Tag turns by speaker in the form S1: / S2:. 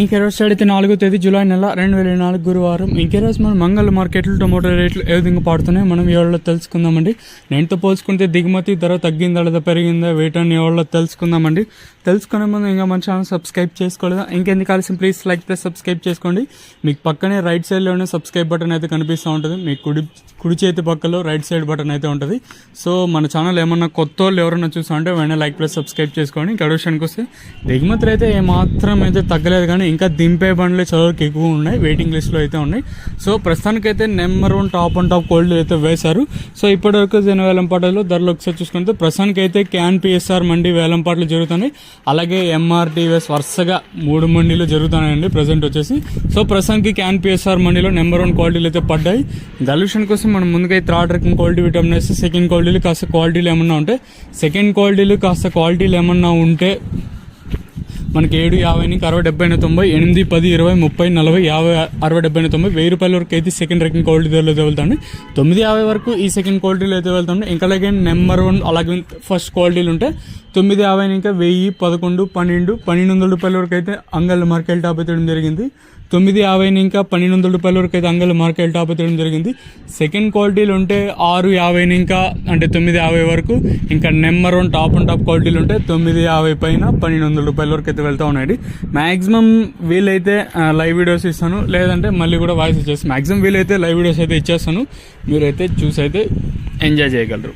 S1: ఇంకెరోజు అయితే 4వ తేదీ జూలై నెల 2024 గురువారం. ఇంకెరోజు మనం మంగళ మార్కెట్లో టొమాటో రేట్లు ఏ విధంగా పడుతున్నాయి మనం ఎవరిలో తెలుసుకుందామండి. నేనుతో పోల్చుకుంటే దిగుమతి ధర తగ్గిందా లేదా పెరిగిందా వేటని ఎవరిలో తెలుసుకుందామండి. తెలుసుకునే ముందు ఇంకా మన ఛానల్ సబ్స్క్రైబ్ చేసుకోలేదా, ఇంకెందుకు కావాల్సిన ప్లీజ్ లైక్ ప్లస్ సబ్స్క్రైబ్ చేసుకోండి. మీకు పక్కనే రైట్ సైడ్లోనే సబ్స్క్రైబ్ బటన్ అయితే కనిపిస్తూ ఉంటుంది. మీకు కుడి చేతి పక్కలో రైట్ సైడ్ బటన్ అయితే ఉంటుంది. సో మన ఛానల్ ఏమన్నా కొత్త వాళ్ళు ఎవరైనా చూసా అంటే వెంటనే లైక్ ప్లస్ సబ్స్క్రైబ్ చేసుకోండి. ఇంకా విషయానికి వస్తే దిగుమతులు అయితే ఏమాత్రం అయితే తగ్గలేదు, కానీ ఇంకా దింపే బండ్లు చదువుకి ఎక్కువ ఉన్నాయి, వెయిటింగ్ లిస్ట్లో అయితే ఉన్నాయి. సో ప్రస్తుతానికైతే number 1 top and top quality అయితే వేశారు. సో ఇప్పటివరకు వేలంపాటలో ధరలు ఒకసారి చూసుకుంటే ప్రస్తుతానికి అయితే క్యాన్ పిఎస్ఆర్ మండి వేలంపాట్లు జరుగుతున్నాయి. అలాగే ఎంఆర్టీవీఎస్ వరుసగా 3 మండీలు జరుగుతున్నాయండి ప్రజెంట్ వచ్చేసి. సో ప్రస్తుతానికి క్యాన్ పిఎస్ఆర్ మండీలో నెంబర్ 1 క్వాలిటీలు అయితే పడ్డాయి. గల్యూషన్ కోసం మనం ముందుగా థర్డ్ రకం క్వాలిటీ విటమిన్ వేస్తే సెకండ్ క్వాలిటీలు కాస్త క్వాలిటీలు ఏమన్నా ఉంటే మనకి 7, 50, 60, 70, 90, 8, 10, 20, 30, 40, 50, 60, 70, 90, 1000 రూపాయల వరకు అయితే సెకండ్ రకం క్వాలిటీలో అయితే వెళ్తాండి. 950 వరకు ఈ సెకండ్ క్వాలిటీలో అయితే వెళ్తాండి. ఇంకా అలాగే నెంబర్ 1 అలాగే ఫస్ట్ క్వాలిటీలు ఉంటే 950 ఇంకా 1000, 11, 12, 1200 రూపాయల వరకు అయితే అంగళ్ళ మార్కెట్ టాప్ అయితే జరిగింది. 950 ఇంకా 1200 రూపాయల వరకు అయితే అంగళ్ళ మార్కెట్ టాప్ అయితే జరిగింది. సెకండ్ క్వాలిటీలు ఉంటే 650 ఇంకా అంటే 950 వరకు, ఇంకా నెంబర్ 1 టాప్ అండ్ టాప్ క్వాలిటీలు ఉంటే 950 పైన 1200 రూపాయల వరకు అయితే వెళ్తూ ఉన్నాయి. మ్యాక్సిమం వీలైతే లైవ్ వీడియోస్ ఇస్తాను, లేదంటే మళ్ళీ కూడా వాయిస్ ఇచ్చేస్తాను. మ్యాక్సిమం వీలైతే లైవ్ వీడియోస్ అయితే ఇచ్చేస్తాను, మీరైతే చూసి అయితే ఎంజాయ్ చేయగలరు.